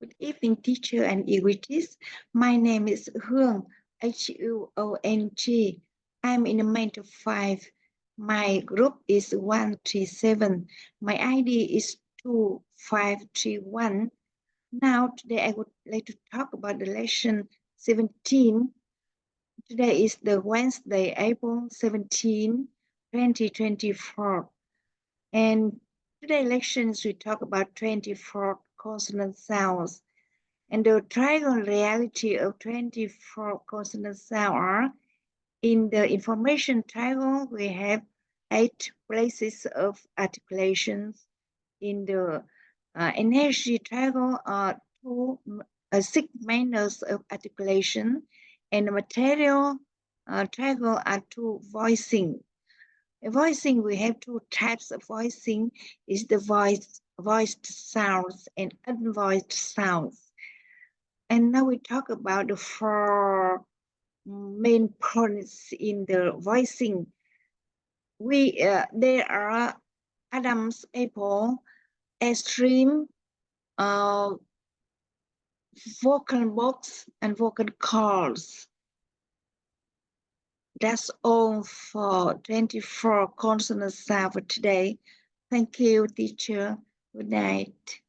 Good evening, teacher and English. My name is Huong, Huong. I'm in the mentor 5. My group is 137. My ID is 2531. Now, today I would like to talk about the lesson 17. Today is the Wednesday, April 17, 2024. And today's lections we talk about 24 consonant sounds. And the triangle reality of 24 consonant sounds are, in the information triangle, we have 8 places of articulations. In the energy triangle are 6 manners of articulation. And the material triangle are 2 voicing. Voicing, we have 2 types of voicing, is the voiced sounds and unvoiced sounds. And now we talk about the 4 main points in the voicing. There are Adam's apple, extreme, vocal box, and vocal calls. That's all for 24 consonant sound for today. Thank you, teacher. Good night.